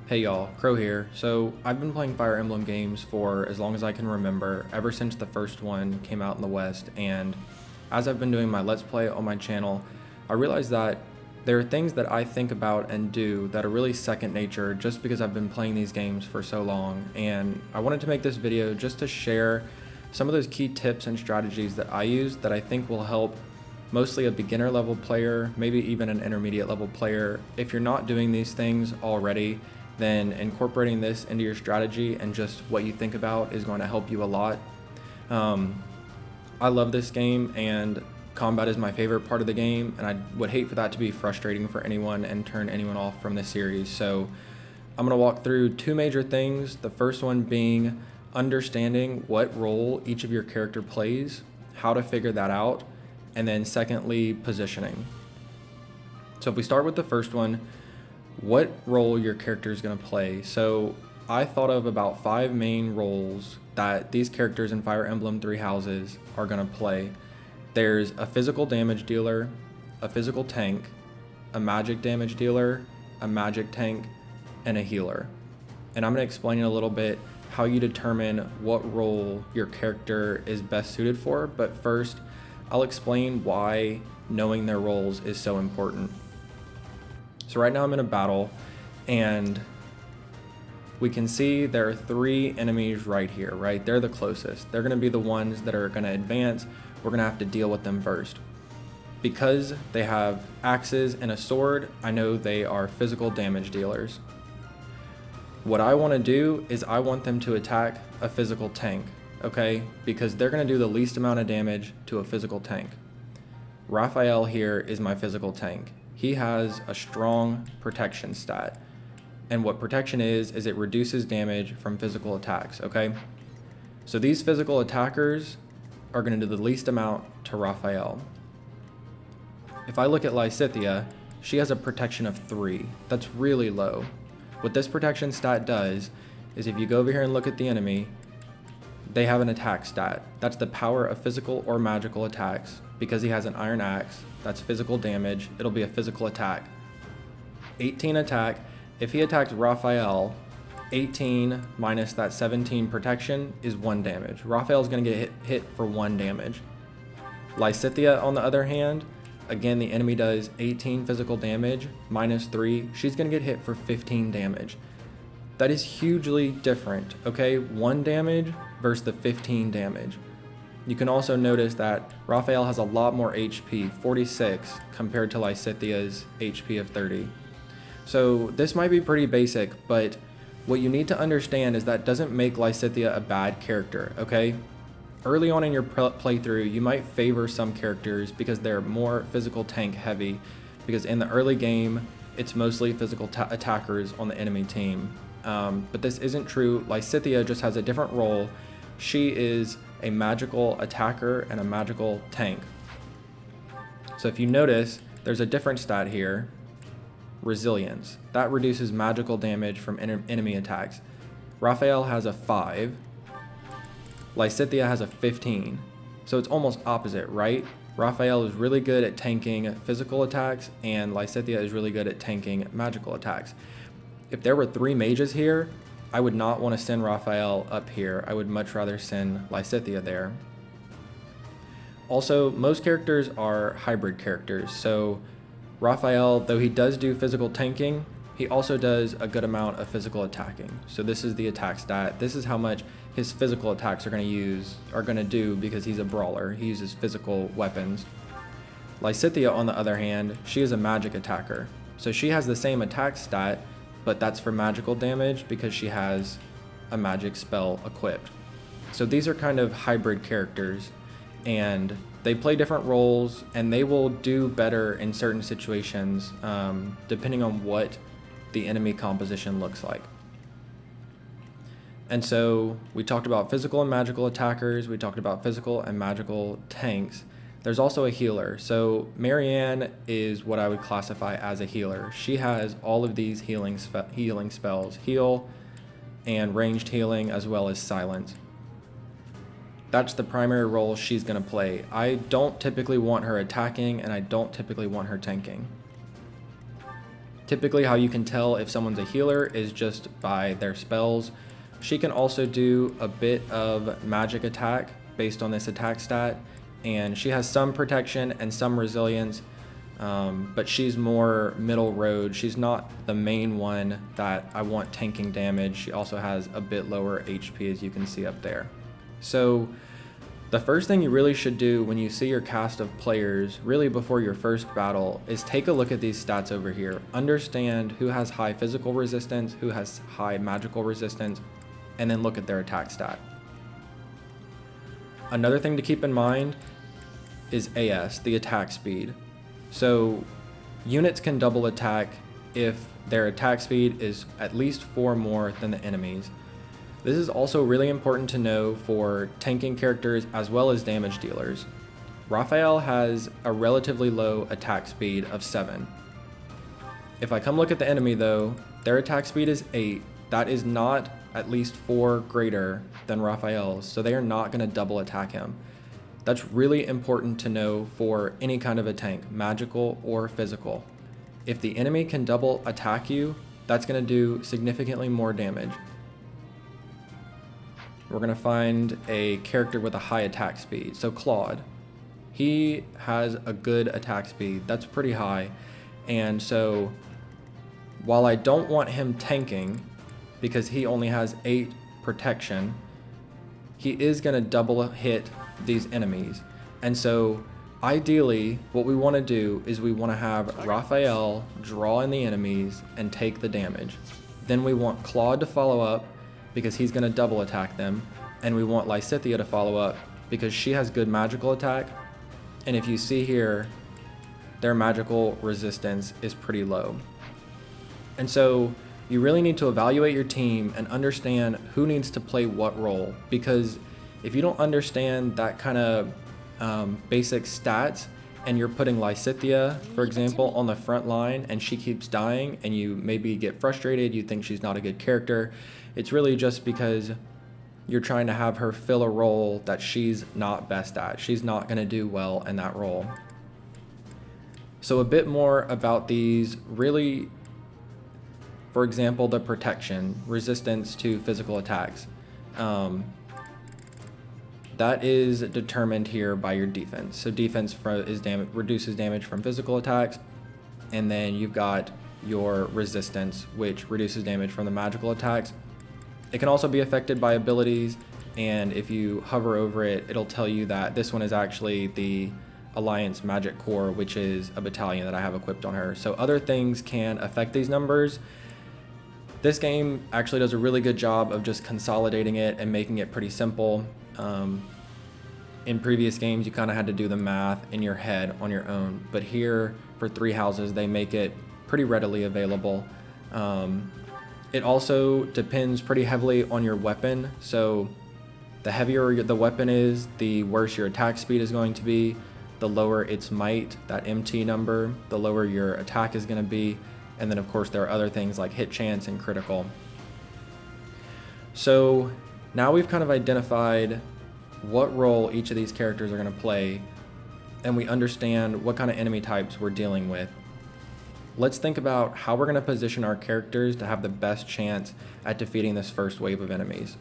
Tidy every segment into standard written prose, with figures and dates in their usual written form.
Hey y'all, Crow here. So I've been playing Fire Emblem games for as long as I can remember, ever since the first one came out in the West, and as I've been doing my Let's Play on my channel, I realized that there are things that I think about and do that are really second nature just because I've been playing these games for so long, and I wanted to make this video just to share some of those key tips and strategies that I use that I think will help mostly a beginner level player, maybe even an intermediate level player. If you're not doing these things already, then incorporating this into your strategy and just what you think about is going to help you a lot. I love this game, and combat is my favorite part of the game, and I would hate for that to be frustrating for anyone and turn anyone off from this series. So I'm going to walk through two major things. The first one being understanding what role each of your character plays, how to figure that out, and then secondly, positioning. So if we start with the first one, what role your character is going to play. So I thought of about 5 main roles that these characters in Fire Emblem Three Houses are going to play. There's a physical damage dealer, a physical tank, a magic damage dealer, a magic tank, and a healer. And I'm going to explain in a little bit how you determine what role your character is best suited for, but first I'll explain why knowing their roles is so important. So right now I'm in a battle, and we can see there are 3 enemies right here, right? They're the closest. They're going to be the ones that are going to advance. We're going to have to deal with them first. Because they have axes and a sword, I know they are physical damage dealers. What I want to do is I want them to attack a physical tank, okay? Because they're going to do the least amount of damage to a physical tank. Raphael here is my physical tank. He has a strong protection stat. And what protection is it reduces damage from physical attacks, okay? So these physical attackers are going to do the least amount to Raphael. If I look at Lysithea, she has a protection of 3. That's really low. What this protection stat does is if you go over here and look at the enemy, they have an attack stat. That's the power of physical or magical attacks. Because he has an iron axe, that's physical damage, it'll be a physical attack. 18 attack. If he attacks Raphael, 18 minus that 17 protection is 1 damage. Raphael's going to get hit for 1 damage. Lysithea, on the other hand, again, the enemy does 18 physical damage minus 3. She's going to get hit for 15 damage. That is hugely different, okay? 1 damage versus the 15 damage. You can also notice that Raphael has a lot more HP, 46, compared to Lysithea's HP of 30. So this might be pretty basic, but what you need to understand is that doesn't make Lysithea a bad character, okay? Early on in your playthrough, you might favor some characters because they're more physical tank heavy, because in the early game, it's mostly physical attackers on the enemy team. But this isn't true. Lysithea just has a different role. She is a magical attacker and a magical tank. So if you notice, there's a different stat here, resilience. That reduces magical damage from enemy attacks. Raphael has a 5, Lysithea has a 15. So it's almost opposite, right? Raphael is really good at tanking physical attacks, and Lysithea is really good at tanking magical attacks. If there were 3 mages here, I would not want to send Raphael up here. I would much rather send Lysithea there. Also, most characters are hybrid characters. So Raphael, though he does do physical tanking, he also does a good amount of physical attacking. So this is the attack stat. This is how much his physical attacks are going to do because he's a brawler. He uses physical weapons. Lysithea, on the other hand, she is a magic attacker. So she has the same attack stat, but that's for magical damage because she has a magic spell equipped. So these are kind of hybrid characters, and they play different roles, and they will do better in certain situations depending on what the enemy composition looks like. And so we talked about physical and magical attackers, we talked about physical and magical tanks. There's also a healer. So Marianne is what I would classify as a healer. She has all of these healing spells, heal and ranged healing, as well as silence. That's the primary role she's going to play. I don't typically want her attacking, and I don't typically want her tanking. Typically how you can tell if someone's a healer is just by their spells. She can also do a bit of magic attack based on this attack stat, and she has some protection and some resilience, but she's more middle road. She's not the main one that I want tanking damage. She also has a bit lower HP, as you can see up there. So the first thing you really should do when you see your cast of players, really before your first battle, is take a look at these stats over here. Understand who has high physical resistance, who has high magical resistance, and then look at their attack stat. Another thing to keep in mind is AS, the attack speed. So units can double attack if their attack speed is at least 4 more than the enemies. This is also really important to know for tanking characters as well as damage dealers. Raphael has a relatively low attack speed of 7. If I come look at the enemy though, their attack speed is 8. That is not at least 4 greater than Raphael's, so they are not going to double attack him. That's really important to know for any kind of a tank, magical or physical. If the enemy can double attack you, that's going to do significantly more damage. We're going to find a character with a high attack speed. So Claude, he has a good attack speed. That's pretty high. And so while I don't want him tanking because he only has 8 protection, he is going to double hit these enemies. And so ideally what we want to do is we want to have Raphael draw in the enemies and take the damage. Then we want Claude to follow up because he's going to double attack them, and we want Lysithea to follow up because she has good magical attack, and if you see here, their magical resistance is pretty low. And so you really need to evaluate your team and understand who needs to play what role, because if you don't understand that kind of basic stats and you're putting Lysithea, for example, on the front line and she keeps dying and you maybe get frustrated, you think she's not a good character, it's really just because you're trying to have her fill a role that she's not best at. She's not going to do well in that role. So a bit more about these really, for example, the protection, resistance to physical attacks. That is determined here by your defense. So defense reduces damage from physical attacks, and then you've got your resistance, which reduces damage from the magical attacks. It can also be affected by abilities, and if you hover over it, it'll tell you that this one is actually the Alliance Magic Corps, which is a battalion that I have equipped on her. So other things can affect these numbers. This game actually does a really good job of just consolidating it and making it pretty simple. In previous games, you kind of had to do the math in your head on your own, but here for Three Houses, they make it pretty readily available. It also depends pretty heavily on your weapon. So the heavier the weapon is, the worse your attack speed is going to be. The lower its might, that MT number, the lower your attack is going to be. And then of course there are other things like hit chance and critical. So now we've kind of identified what role each of these characters are going to play, and we understand what kind of enemy types we're dealing with. Let's think about how we're going to position our characters to have the best chance at defeating this first wave of enemies.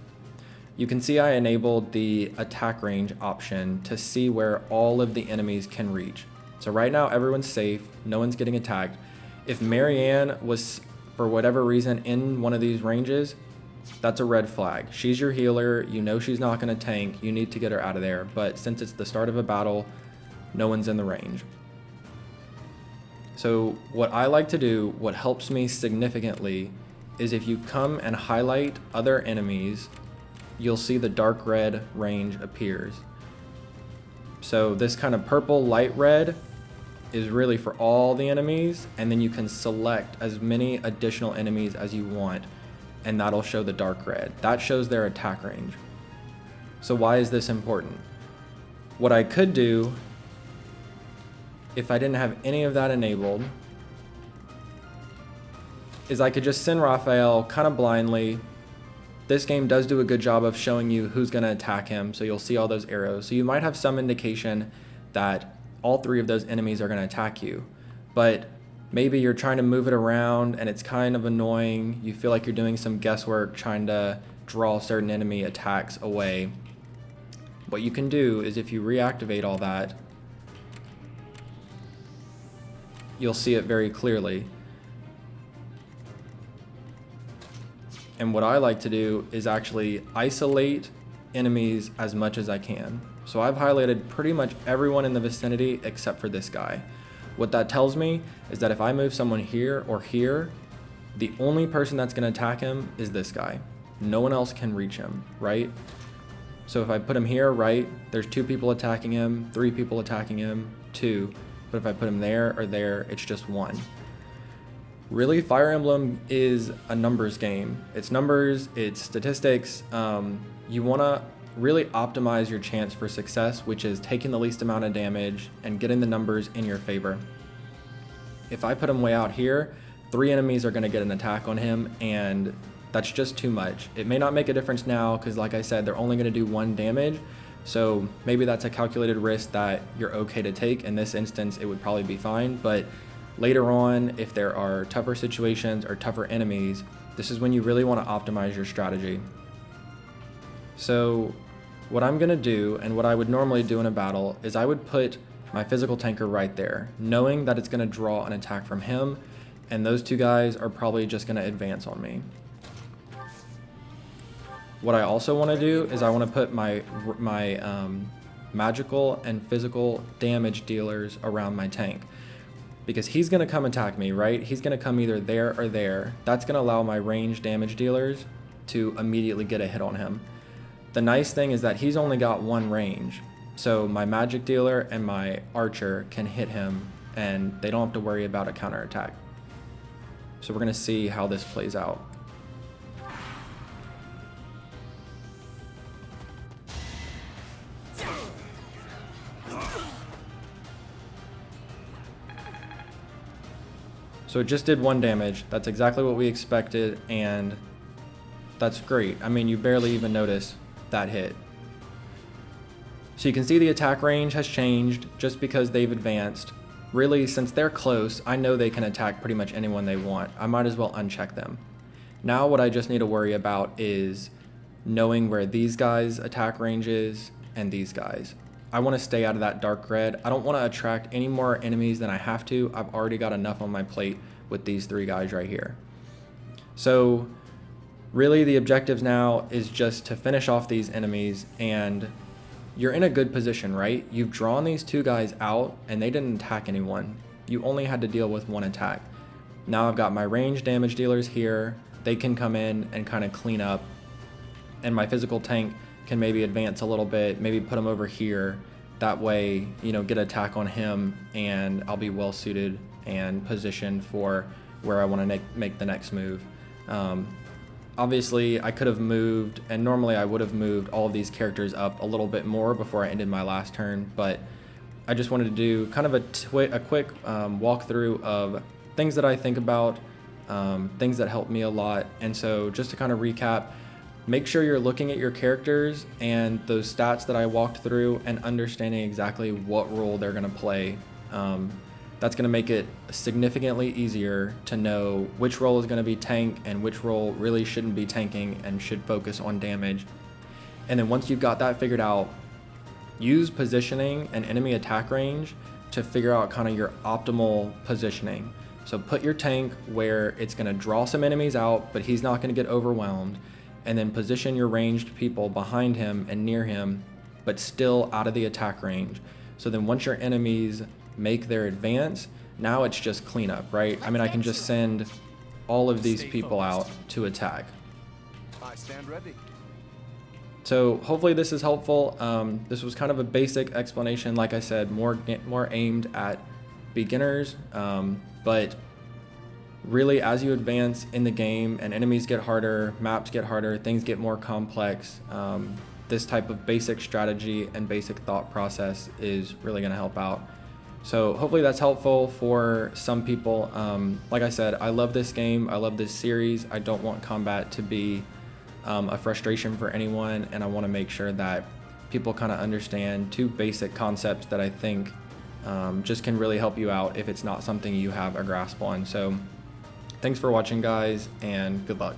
You can see I enabled the attack range option to see where all of the enemies can reach. So right now everyone's safe, no one's getting attacked. If Marianne was, for whatever reason, in one of these ranges, that's a red flag. She's your healer, you know she's not going to tank, you need to get her out of there. But since it's the start of a battle, no one's in the range. So what I like to do, what helps me significantly, is if you come and highlight other enemies, you'll see the dark red range appears. So this kind of purple light red is really for all the enemies, and then you can select as many additional enemies as you want, and that'll show the dark red. That shows their attack range. So why is this important? What I could do, if I didn't have any of that enabled, is I could just send Raphael kind of blindly. This game does do a good job of showing you who's going to attack him, so you'll see all those arrows. So you might have some indication that all 3 of those enemies are going to attack you. But maybe you're trying to move it around and it's kind of annoying. You feel like you're doing some guesswork trying to draw certain enemy attacks away. What you can do is if you reactivate all that, you'll see it very clearly. And what I like to do is actually isolate enemies as much as I can. So I've highlighted pretty much everyone in the vicinity except for this guy. What that tells me is that if I move someone here or here, the only person that's going to attack him is this guy. No one else can reach him, right? So if I put him here, right, there's 2 people attacking him, 3 people attacking him, 2. But if I put him there or there, it's just 1. Really, Fire Emblem is a numbers game. It's numbers, it's statistics. You want to really optimize your chance for success, which is taking the least amount of damage and getting the numbers in your favor. If I put him way out here, 3 enemies are going to get an attack on him, and that's just too much. It may not make a difference now because, like I said, they're only going to do 1 damage. So maybe that's a calculated risk that you're okay to take. In this instance, it would probably be fine. But later on, if there are tougher situations or tougher enemies, this is when you really want to optimize your strategy. So what I'm going to do, and what I would normally do in a battle, is I would put my physical tanker right there, knowing that it's going to draw an attack from him, and those 2 guys are probably just going to advance on me. What I also want to do is I want to put my magical and physical damage dealers around my tank, because he's going to come attack me, right? He's going to come either there or there. That's going to allow my range damage dealers to immediately get a hit on him. The nice thing is that he's only got 1 range, so my magic dealer and my archer can hit him and they don't have to worry about a counterattack. So we're going to see how this plays out. So it just did 1 damage. That's exactly what we expected, and that's great. I mean, you barely even notice that hit. So you can see the attack range has changed just because they've advanced. Really, since they're close, I know they can attack pretty much anyone they want. I might as well uncheck them. Now what I just need to worry about is knowing where these guys' attack range is and these guys. I want to stay out of that dark red. I don't want to attract any more enemies than I have to. I've already got enough on my plate with these 3 guys right here. So really the objectives now is just to finish off these enemies, and you're in a good position, right? You've drawn these 2 guys out and they didn't attack anyone. You only had to deal with 1 attack. Now I've got my range damage dealers here. They can come in and kind of clean up, and my physical tank can maybe advance a little bit, maybe put him over here. That way, you know, get an attack on him, and I'll be well suited and positioned for where I want to make the next move. Obviously, I could have moved, and normally I would have moved all of these characters up a little bit more before I ended my last turn, but I just wanted to do kind of a quick walkthrough of things that I think about, things that help me a lot. And so just to kind of recap, make sure you're looking at your characters and those stats that I walked through and understanding exactly what role they're going to play. That's going to make it significantly easier to know which role is going to be tank and which role really shouldn't be tanking and should focus on damage. And then once you've got that figured out, use positioning and enemy attack range to figure out kind of your optimal positioning. So put your tank where it's going to draw some enemies out, but he's not going to get overwhelmed. And then position your ranged people behind him and near him, but still out of the attack range. So then once your enemies make their advance, now it's just cleanup, right? I mean, I can just send all of these people out to attack. I stand ready. So hopefully this is helpful. This was kind of a basic explanation, like I said, more aimed at beginners, but really as you advance in the game and enemies get harder, maps get harder, things get more complex, this type of basic strategy and basic thought process is really going to help out. So hopefully that's helpful for some people. Like I said, I love this game. I love this series. I don't want combat to be a frustration for anyone, and I want to make sure that people kind of understand 2 basic concepts that I think just can really help you out if it's not something you have a grasp on. So thanks for watching, guys, and good luck.